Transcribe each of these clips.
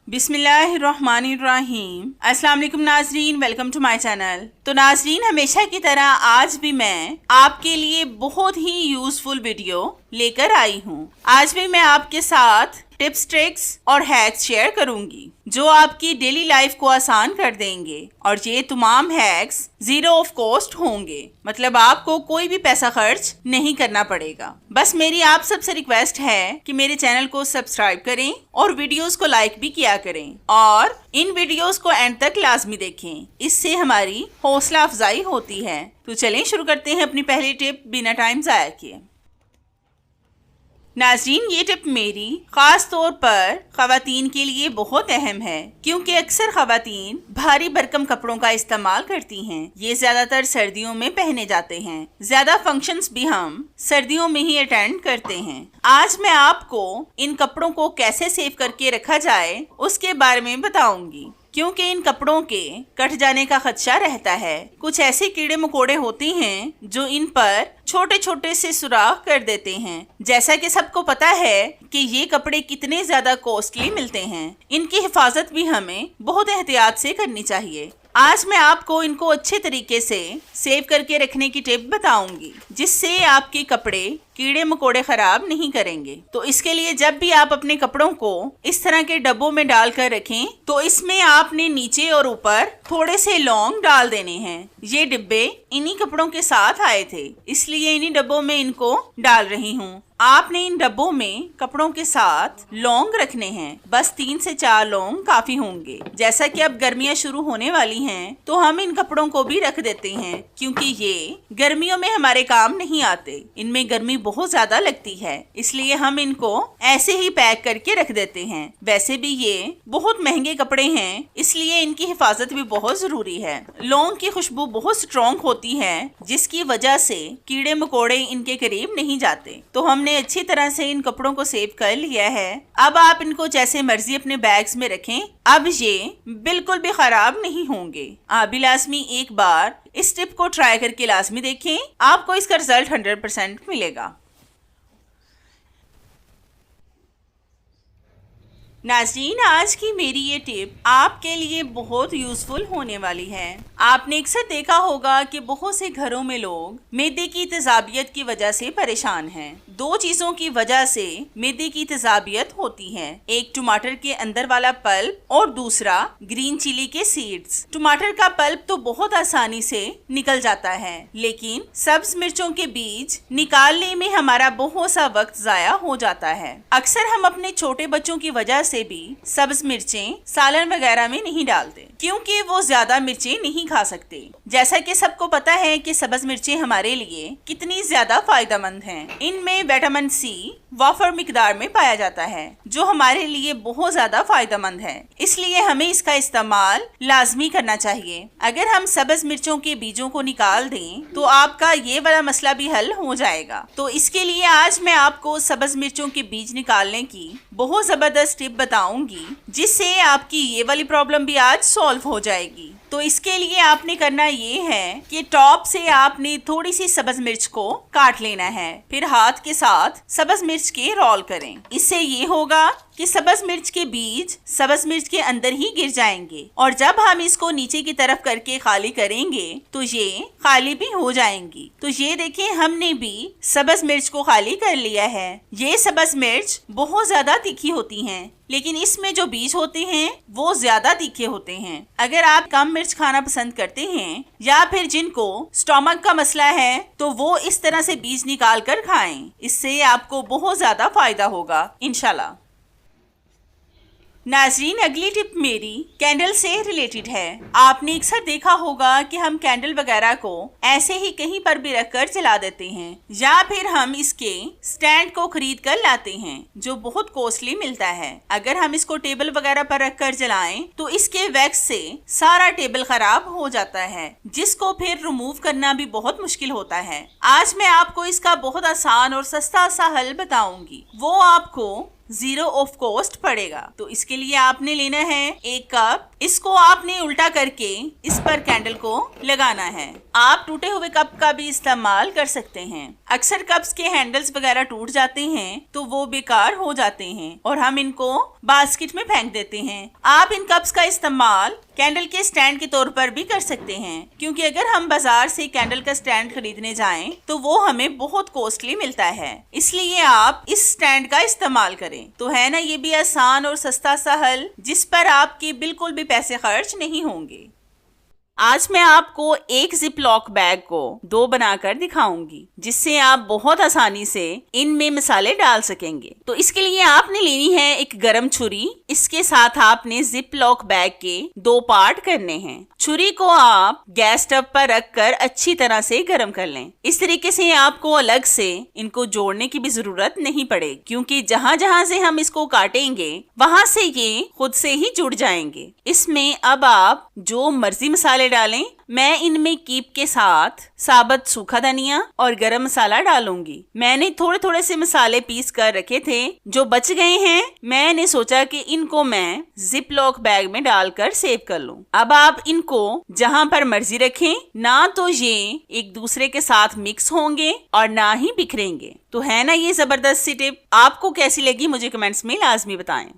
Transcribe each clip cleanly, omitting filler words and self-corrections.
बिस्मिल्लाहिर्रहमानिर्रहीम। अस्सलाम वालेकुम नाजरीन, वेलकम टू माय चैनल। तो नाजरीन, हमेशा की तरह आज भी मैं आपके लिए बहुत ही यूजफुल वीडियो लेकर आई हूँ। आज भी मैं आपके साथ टिप्स, ट्रिक्स और हैक्स शेयर करूंगी जो आपकी डेली लाइफ को आसान कर देंगे। और ये तमाम हैक्स जीरो ऑफ कॉस्ट होंगे, मतलब आपको कोई भी पैसा खर्च नहीं करना पड़ेगा। बस मेरी आप सबसे रिक्वेस्ट है कि मेरे चैनल को सब्सक्राइब करें और वीडियोस को लाइक भी किया करें और इन वीडियोस को एंड तक लाजमी देखें, इससे हमारी हौसला अफजाई होती है। तो चलें शुरू करते हैं अपनी पहली टिप बिना टाइम जाया किए। नाज़रीन, ये टिप मेरी खास तौर पर ख़वातीन के लिए बहुत अहम है, क्योंकि अक्सर ख़वातीन भारी भरकम कपड़ों का इस्तेमाल करती हैं। ये ज्यादातर सर्दियों में पहने जाते हैं। ज्यादा फंक्शंस भी हम सर्दियों में ही अटेंड करते हैं। आज मैं आपको इन कपड़ों को कैसे सेव करके रखा जाए उसके बारे में बताऊंगी, क्योंकि इन कपड़ों के कट जाने का खदशा रहता है। कुछ ऐसे कीड़े मकोड़े होते हैं जो इन पर छोटे छोटे से सुराख कर देते हैं। जैसा कि सबको पता है कि ये कपड़े कितने ज्यादा कॉस्टली मिलते हैं, इनकी हिफाजत भी हमें बहुत एहतियात से करनी चाहिए। आज मैं आपको इनको अच्छे तरीके से सेव करके रखने की टिप बताऊंगी, जिससे आपके कपड़े कीड़े मकोड़े खराब नहीं करेंगे। तो इसके लिए जब भी आप अपने कपड़ों को इस तरह के डब्बों में डालकर रखें, तो इसमें आपने नीचे और ऊपर थोड़े से लौंग डाल देने हैं। ये डिब्बे इन्हीं कपड़ों के साथ आए थे, इसलिए इन्हीं डब्बों में इनको डाल रही हूँ। आपने इन डब्बों में कपड़ों के साथ लौंग रखने हैं। बस 3 से 4 लौंग काफी होंगे। जैसा कि अब गर्मियां शुरू होने वाली हैं, तो हम इन कपड़ों को भी रख देते हैं, क्योंकि ये गर्मियों में हमारे काम नहीं आते। इनमें गर्मी बहुत ज्यादा लगती है, इसलिए हम इनको ऐसे ही पैक करके रख देते हैं। वैसे भी ये बहुत महंगे कपड़े हैं, इसलिए इनकी हिफाजत भी बहुत जरूरी है। लौंग की खुशबू बहुत स्ट्रॉन्ग होती है, जिसकी वजह से कीड़े मकोड़े इनके करीब नहीं जाते। तो हमने अच्छी तरह से इन कपड़ों को सेव कर लिया है। अब आप इनको जैसे मर्जी अपने बैग्स में रखें। अब ये बिल्कुल भी खराब नहीं होंगे। आप भी लाजमी एक बार इस टिप को ट्राई करके लाजमी देखें, आपको इसका रिजल्ट 100% मिलेगा। नाज़रीन, आज की मेरी ये टिप आपके लिए बहुत यूजफुल होने वाली है। आपने अक्सर देखा होगा कि बहुत से घरों में लोग मैदे की तेजाबियत की वजह से परेशान हैं। 2 चीजों की वजह से मैदे की तेजाबियत होती है, एक टमाटर के अंदर वाला पल्प और दूसरा ग्रीन चिली के सीड्स। टमाटर का पल्प तो बहुत आसानी से निकल जाता है, लेकिन सब्ज मिर्चों के बीज निकालने में हमारा बहुत सा वक्त जाया हो जाता है। अक्सर हम अपने छोटे बच्चों की वजह से भी सब्ज मिर्चें सालन वगैरह में नहीं डालते, क्योंकि वो ज्यादा मिर्चें नहीं खा सकते। जैसा कि सबको पता है कि सब्ज मिर्चें हमारे लिए कितनी ज्यादा फायदेमंद हैं। इनमें विटामिन सी वाफर मिकदार में पाया जाता है, जो हमारे लिए बहुत ज्यादा फायदेमंद है। इसलिए हमें इसका इस्तेमाल लाजमी करना चाहिए। अगर हम सब्ज मिर्चों के बीजों को निकाल दें, तो आपका ये वाला मसला भी हल हो जाएगा। तो इसके लिए आज मैं आपको सब्ज मिर्चों के बीज निकालने की बहुत जबरदस्त टिप बताऊंगी, जिससे आपकी ये वाली प्रॉब्लम भी आज सॉल्व हो जाएगी। तो इसके लिए आपने करना ये है कि टॉप से आपने थोड़ी सी सब्ज मिर्च को काट लेना है, फिर हाथ के साथ सब्ज मिर्च के रोल करें। इससे ये होगा कि सब्ज मिर्च के बीज सब्ज मिर्च के अंदर ही गिर जाएंगे, और जब हम इसको नीचे की तरफ करके खाली करेंगे तो ये खाली भी हो जाएंगी। तो ये देखें, हमने भी सब्ज मिर्च को खाली कर लिया है। ये सब्ज मिर्च बहुत ज्यादा तीखी होती हैं, लेकिन इसमें जो बीज होते हैं वो ज्यादा तीखे होते हैं। अगर आप कम मिर्च खाना पसंद करते हैं या फिर जिनको स्टोमक का मसला है, तो वो इस तरह से बीज निकाल कर खाएं। इससे आपको बहुत ज्यादा फायदा होगा इंशाल्लाह। नाज़रीन, अगली टिप मेरी कैंडल से रिलेटेड है। आपने अक्सर देखा होगा कि हम कैंडल वगैरह को ऐसे ही कहीं पर भी रखकर जला देते हैं, या फिर हम इसके स्टैंड को खरीद कर लाते हैं, जो बहुत कॉस्टली मिलता है। अगर हम इसको टेबल वगैरह पर रखकर जलाएं, तो इसके वैक्स से सारा टेबल खराब हो जाता है, जिसको फिर रिमूव करना भी बहुत मुश्किल होता है। आज मैं आपको इसका बहुत आसान और सस्ता सा हल बताऊंगी। वो आपको 0 ऑफ कॉस्ट पड़ेगा। तो इसके लिए आपने लेना है एक कप, इसको आपने उल्टा करके इस पर कैंडल को लगाना है। आप टूटे हुए कप का भी इस्तेमाल कर सकते हैं। अक्सर कप्स के हैंडल्स वगैरह टूट जाते हैं तो वो बेकार हो जाते हैं और हम इनको बास्केट में फेंक देते हैं। आप इन कप्स का इस्तेमाल कैंडल के स्टैंड के तौर पर भी कर सकते हैं, क्योंकि अगर हम बाजार से कैंडल का स्टैंड खरीदने जाएं तो वो हमें बहुत कॉस्टली मिलता है। इसलिए आप इस स्टैंड का इस्तेमाल करें। तो है ना ये भी आसान और सस्ता सा हल, जिस पर आपके बिल्कुल भी पैसे खर्च नहीं होंगे। आज मैं आपको एक जिप लॉक बैग को 2 बनाकर दिखाऊंगी, जिससे आप बहुत आसानी से इनमें मसाले डाल सकेंगे। तो इसके लिए आपने लेनी है एक गरम छुरी। इसके साथ आपने जिप लॉक बैग के 2 पार्ट करने हैं। छुरी को आप गैस स्टव पर रखकर अच्छी तरह से गर्म कर लें। इस तरीके से आपको अलग से इनको जोड़ने की भी जरूरत नहीं पड़ेगी, क्योंकि जहां जहां से हम इसको काटेंगे वहां से ये खुद से ही जुड़ जाएंगे। इसमें अब आप जो मर्जी मसाले डालें। मैं इनमें कीप के साथ साबुत सूखा धनिया और गरम मसाला डालूंगी। मैंने थोड़े थोड़े से मसाले पीस कर रखे थे, जो बच गए हैं मैंने सोचा कि इनको मैं जिप लॉक बैग में डालकर सेव कर लूं। अब आप इनको जहां पर मर्जी रखें, ना तो ये एक दूसरे के साथ मिक्स होंगे और ना ही बिखरेंगे। तो है ना ये जबरदस्त सी टिप। आपको कैसी लगी मुझे कमेंट्स में लाजमी बताएं।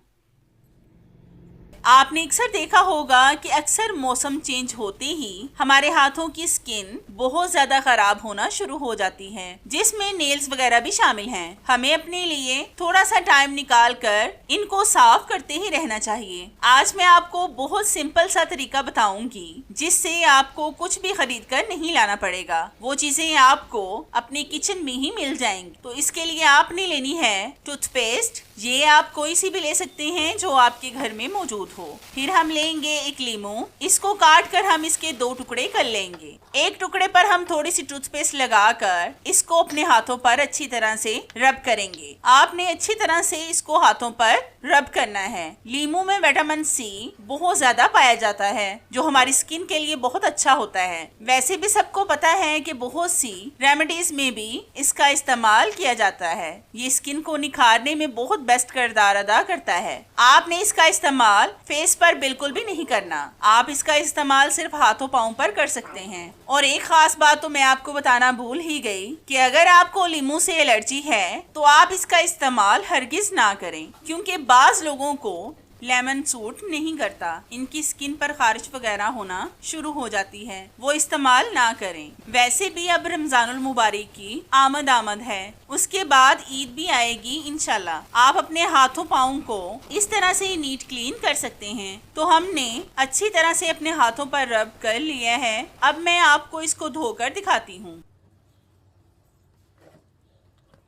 आपने अक्सर देखा होगा कि अक्सर मौसम चेंज होते ही हमारे हाथों की स्किन बहुत ज्यादा खराब होना शुरू हो जाती है, जिसमें नेल्स वगैरह भी शामिल हैं। हमें अपने लिए थोड़ा सा टाइम निकाल कर इनको साफ करते ही रहना चाहिए। आज मैं आपको बहुत सिंपल सा तरीका बताऊंगी, जिससे आपको कुछ भी खरीद कर नहीं लाना पड़ेगा। वो चीजें आपको अपने किचन में ही मिल जाएंगी। तो इसके लिए आपने लेनी है टूथपेस्ट। ये आप कोई सी भी ले सकते हैं जो आपके घर में मौजूद हो। फिर हम लेंगे एक लीमू। इसको काट कर हम इसके 2 टुकड़े कर लेंगे। एक टुकड़े पर हम थोड़ी सी टूथपेस्ट लगाकर इसको अपने हाथों पर अच्छी तरह से रब करेंगे। आपने अच्छी तरह से इसको हाथों पर रब करना है। लीमू में विटामिन सी बहुत ज्यादा पाया जाता है, जो हमारी स्किन के लिए बहुत अच्छा होता है। वैसे भी सबको पता है कि बहुत सी रेमेडीज में भी इसका इस्तेमाल किया जाता है। ये स्किन को निखारने में बहुत बेस्ट किरदार अदा करता है। आपने इसका इस्तेमाल फेस पर बिल्कुल भी नहीं करना। आप इसका इस्तेमाल सिर्फ हाथों पाँव पर कर सकते हैं। और एक खास बात तो मैं आपको बताना भूल ही गई कि अगर आपको लीमू से एलर्जी है तो आप इसका इस्तेमाल हरगिज ना करें, क्योंकि बाज लोगों को लेमन सूट नहीं करता। इनकी स्किन पर खारिश वगैरह होना शुरू हो जाती है, वो इस्तेमाल ना करें। वैसे भी अब रमजानुल मुबारक की आमद है, उसके बाद ईद भी आएगी इंशाल्लाह। आप अपने हाथों पाँव को इस तरह से नीट क्लीन कर सकते हैं। तो हमने अच्छी तरह से अपने हाथों पर रब कर लिया है। अब मैं आपको इसको धोकर दिखाती हूँ।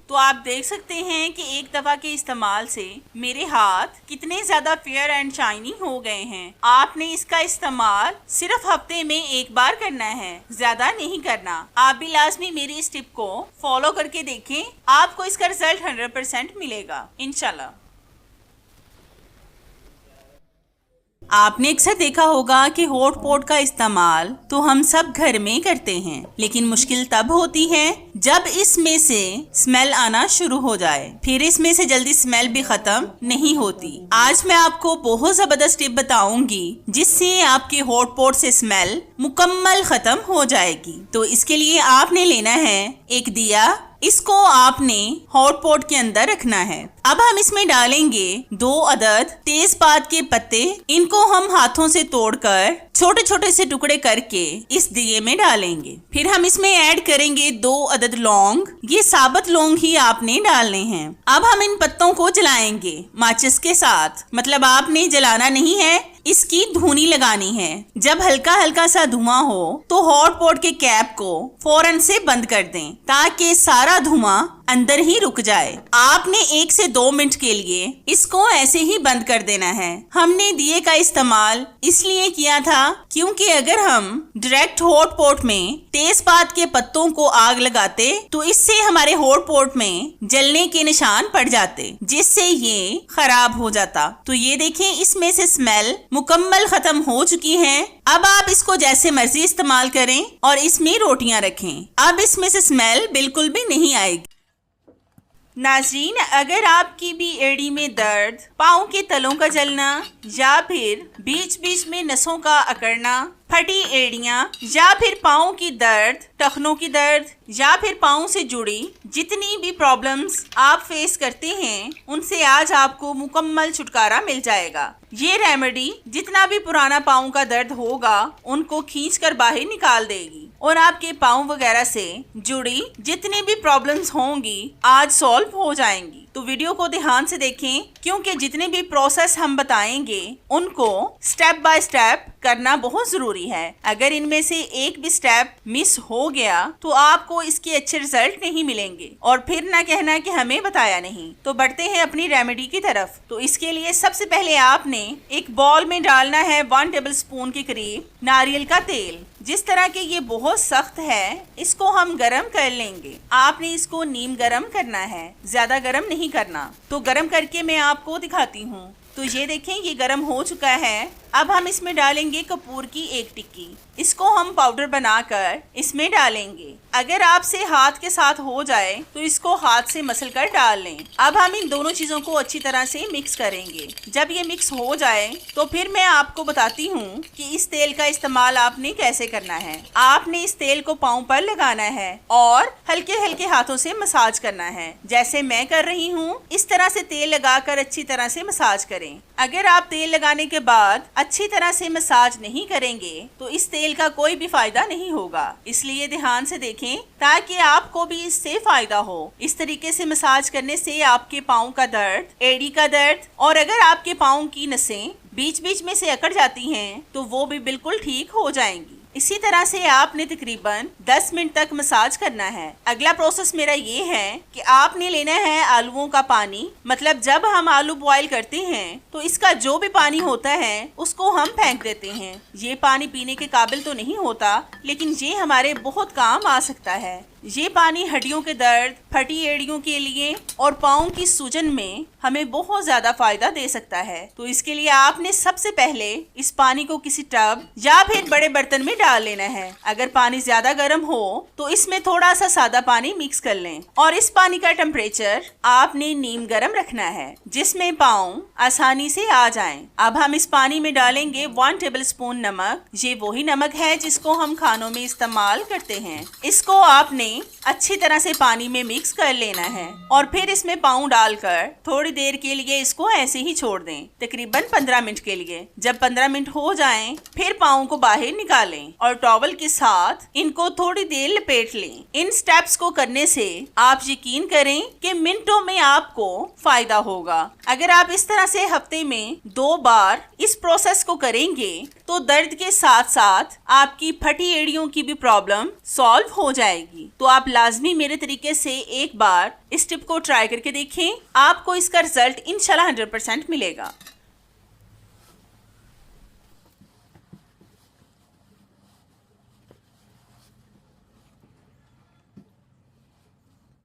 तो आप देख सकते हैं कि एक दफा के इस्तेमाल से मेरे हाथ कितने ज्यादा फेयर एंड शाइनी हो गए हैं। आपने इसका इस्तेमाल सिर्फ हफ्ते में एक बार करना है, ज्यादा नहीं करना। आप भी लाजमी मेरी इस टिप को फॉलो करके देखें, आपको इसका रिजल्ट 100% मिलेगा इंशाल्लाह। आपने अक्सर देखा होगा कि हॉट पॉट का इस्तेमाल तो हम सब घर में करते हैं, लेकिन मुश्किल तब होती है जब इसमें से स्मेल आना शुरू हो जाए। फिर इसमें से जल्दी स्मेल भी खत्म नहीं होती। आज मैं आपको बहुत जबरदस्त टिप बताऊंगी, जिससे आपके हॉट पॉट से स्मेल मुकम्मल खत्म हो जाएगी। तो इसके लिए आपने लेना है एक दिया। इसको आपने हॉट पॉट के अंदर रखना है। अब हम इसमें डालेंगे 2 अदद तेजपात के पत्ते। इनको हम हाथों से तोड़कर छोटे छोटे से टुकड़े करके इस दिए में डालेंगे। फिर हम इसमें ऐड करेंगे 2 अदद लौंग। ये साबुत लौंग ही आपने डालने हैं। अब हम इन पत्तों को जलाएंगे माचिस के साथ, मतलब आपने जलाना नहीं है, इसकी धुनी लगानी है। जब हल्का हल्का सा धुआं हो तो हॉट पॉट के कैप को फौरन से बंद कर दें, ताकि सारा धुआं अंदर ही रुक जाए। आपने 1 से 2 मिनट के लिए इसको ऐसे ही बंद कर देना है। हमने दिए का इस्तेमाल इसलिए किया था क्योंकि अगर हम डायरेक्ट हॉट पॉट में तेजपात के पत्तों को आग लगाते तो इससे हमारे हॉट पॉट में जलने के निशान पड़ जाते, जिससे ये खराब हो जाता। तो ये देखें, इसमें से स्मेल मुकम्मल खत्म हो चुकी है। अब आप इसको जैसे मर्जी इस्तेमाल करें और इसमें रोटियां रखें। अब इसमें से स्मेल बिल्कुल भी नहीं आएगी। नाज़रीन, अगर आपकी भी एड़ी में दर्द, पाँव के तलों का जलना या फिर बीच बीच में नसों का अकड़ना, फटी एड़ियां या फिर पाँव की दर्द, टखनों की दर्द या फिर पाँव से जुड़ी जितनी भी प्रॉब्लम्स आप फेस करते हैं, उनसे आज आपको मुकम्मल छुटकारा मिल जाएगा। ये रेमेडी जितना भी पुराना पाँव का दर्द होगा उनको खींचकर बाहर निकाल देगी और आपके पाँव वगैरह से जुड़ी जितनी भी प्रॉब्लम्स होंगी आज सॉल्व हो जाएंगी। तो वीडियो को ध्यान से देखें, क्योंकि जितने भी प्रोसेस हम बताएंगे उनको स्टेप बाय स्टेप करना बहुत जरूरी है। अगर इनमें से एक भी स्टेप मिस हो गया तो आपको इसके अच्छे रिजल्ट नहीं मिलेंगे और फिर ना कहना कि हमें बताया नहीं। तो बढ़ते हैं अपनी रेमेडी की तरफ। तो इसके लिए सबसे पहले आपने एक बॉल में डालना है 1 टेबल स्पून के करीब नारियल का तेल। जिस तरह के ये बहुत सख्त है, इसको हम गरम कर लेंगे। आपने इसको नीम गरम करना है, ज्यादा गरम नहीं करना। तो गरम करके मैं आपको दिखाती हूँ। तो ये देखें, ये गरम हो चुका है। अब हम इसमें डालेंगे कपूर की 1 टिक्की। इसको हम पाउडर बनाकर इसमें डालेंगे। अगर आपसे हाथ के साथ हो जाए तो इसको हाथ से मसल कर डाल लें। अब हम इन दोनों चीजों को अच्छी तरह से मिक्स करेंगे। जब ये मिक्स हो जाए तो फिर मैं आपको बताती हूँ कि इस तेल का इस्तेमाल आपने कैसे करना है। आपने इस तेल को पाँव पर लगाना है और हल्के हल्के हाथों से मसाज करना है, जैसे मैं कर रही हूँ। इस तरह से तेल लगाकर अच्छी तरह से मसाज करें। अगर आप तेल लगाने के बाद अच्छी तरह से मसाज नहीं करेंगे तो इस तेल का कोई भी फायदा नहीं होगा। इसलिए ध्यान से देखें ताकि आपको भी इससे फायदा हो। इस तरीके से मसाज करने से आपके पाँव का दर्द, एड़ी का दर्द और अगर आपके पाँव की नसें बीच बीच में से अकड़ जाती हैं तो वो भी बिल्कुल ठीक हो जाएंगी। इसी तरह से आपने तकरीबन 10 मिनट तक मसाज करना है। अगला प्रोसेस मेरा ये है कि आपने लेना है आलूओं का पानी। मतलब जब हम आलू बॉईल करते हैं तो इसका जो भी पानी होता है उसको हम फेंक देते हैं। ये पानी पीने के काबिल तो नहीं होता, लेकिन ये हमारे बहुत काम आ सकता है। ये पानी हड्डियों के दर्द, फटी एड़ियों के लिए और पाँव की सूजन में हमें बहुत ज्यादा फायदा दे सकता है। तो इसके लिए आपने सबसे पहले इस पानी को किसी टब या फिर बड़े बर्तन में डाल लेना है। अगर पानी ज्यादा गर्म हो तो इसमें थोड़ा सा सादा पानी मिक्स कर लें और इस पानी का टेम्परेचर आपने नीम गर्म रखना है, जिसमें पाँव आसानी से आ जाएं। अब हम इस पानी में डालेंगे 1 टेबल स्पून नमक। ये वही नमक है जिसको हम खानों में इस्तेमाल करते हैं। इसको आपने अच्छी तरह से पानी में मिक्स कर लेना है और फिर इसमें पाँव डालकर थोड़ी देर के लिए इसको ऐसे ही छोड़ दें, तकरीबन 15 मिनट के लिए। जब 15 मिनट हो जाएं, फिर पाँव को बाहर निकालें और टॉवल के साथ इनको थोड़ी देर लपेट लें। इन स्टेप्स को करने से आप यकीन करें कि मिनटों में आपको फायदा होगा। अगर आप इस तरह से हफ्ते में 2 बार इस प्रोसेस को करेंगे तो दर्द के साथ साथ आपकी फटी एड़ियों की भी प्रॉब्लम सॉल्व हो जाएगी। तो आप लाजमी मेरे तरीके से एक बार इस टिप को ट्राई करके देखें। आपको इसका रिजल्ट इंशाल्लाह 100% मिलेगा।